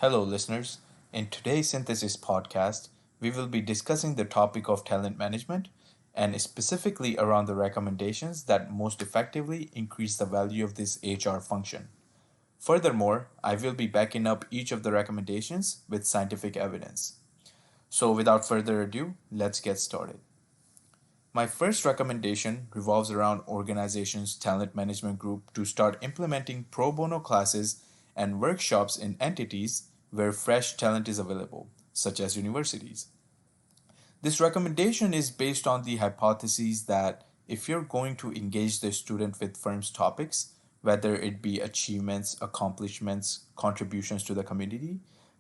Hello, listeners. In today's Synthesis podcast, we will be discussing the topic of talent management and specifically around the recommendations that most effectively increase the value of this HR function. Furthermore, I will be backing up each of the recommendations with scientific evidence. So, without further ado, let's get started. My first recommendation revolves around organizations' talent management group to start implementing pro bono classes and workshops in entities where fresh talent is available, such as universities. This recommendation is based on the hypothesis that if you're going to engage the student with firm's topics, whether it be achievements, accomplishments, contributions to the community,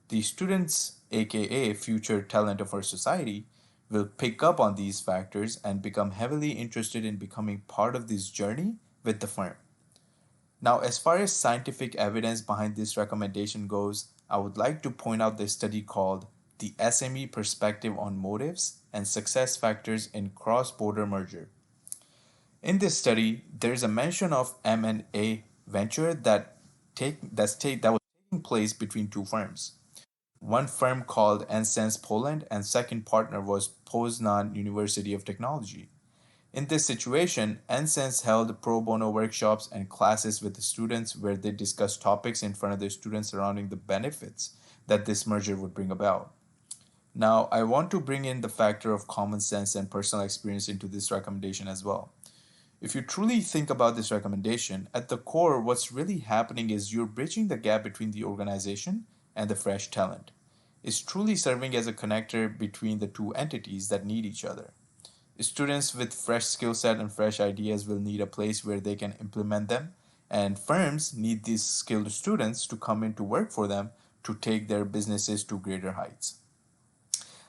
the students, aka future talent of our society, will pick up on these factors and become heavily interested in becoming part of this journey with the firm. Now, as far as scientific evidence behind this recommendation goes, I would like to point out the study called The SME Perspective on Motives and Success Factors in Cross-Border Merger. In this study, there is a mention of M&A venture that was taking place between two firms. One firm called Ensense Poland and second partner was Poznan University of Technology. In this situation, Ensense held pro bono workshops and classes with the students where they discussed topics in front of the students surrounding the benefits that this merger would bring about. Now, I want to bring in the factor of common sense and personal experience into this recommendation as well. If you truly think about this recommendation, at the core, what's really happening is you're bridging the gap between the organization and the fresh talent. It's truly serving as a connector between the two entities that need each other. Students with fresh skill set and fresh ideas will need a place where they can implement them, and firms need these skilled students to come in to work for them to take their businesses to greater heights.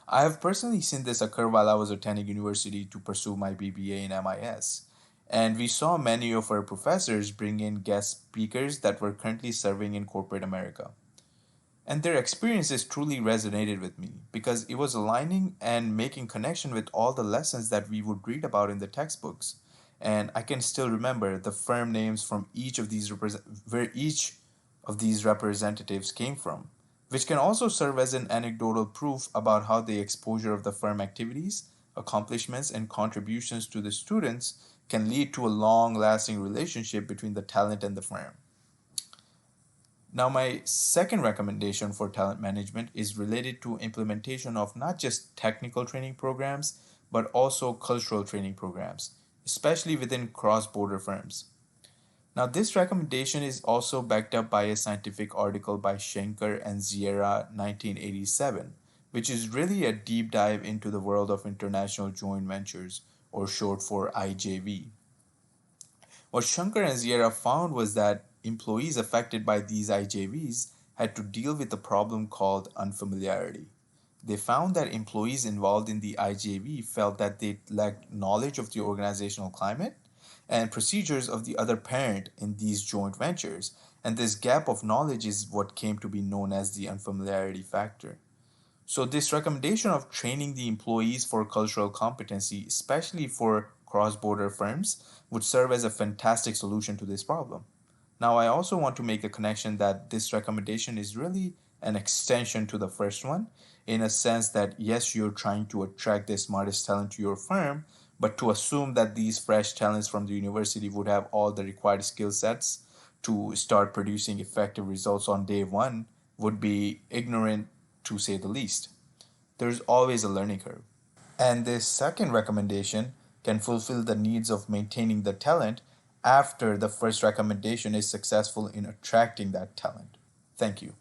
I have personally seen this occur while I was attending university to pursue my BBA in MIS. And we saw many of our professors bring in guest speakers that were currently serving in corporate America. And their experiences truly resonated with me because it was aligning and making connection with all the lessons that we would read about in the textbooks. And I can still remember the firm names from where each of these representatives came from, which can also serve as an anecdotal proof about how the exposure of the firm activities, accomplishments, and contributions to the students can lead to a long lasting relationship between the talent and the firm. Now, my second recommendation for talent management is related to implementation of not just technical training programs, but also cultural training programs, especially within cross-border firms. Now, this recommendation is also backed up by a scientific article by Schenker and Sierra 1987, which is really a deep dive into the world of international joint ventures, or short for IJV. What Shankar and Sierra found was that employees affected by these IJVs had to deal with a problem called unfamiliarity. They found that employees involved in the IJV felt that they lacked knowledge of the organizational climate and procedures of the other parent in these joint ventures, and this gap of knowledge is what came to be known as the unfamiliarity factor. So, this recommendation of training the employees for cultural competency, especially for cross border firms, would serve as a fantastic solution to this problem. Now, I also want to make a connection that this recommendation is really an extension to the first one, in a sense that yes, you're trying to attract the smartest talent to your firm, but to assume that these fresh talents from the university would have all the required skill sets to start producing effective results on day one would be ignorant to say the least. There's always a learning curve. And this second recommendation can fulfill the needs of maintaining the talent after the first recommendation is successful in attracting that talent. Thank you.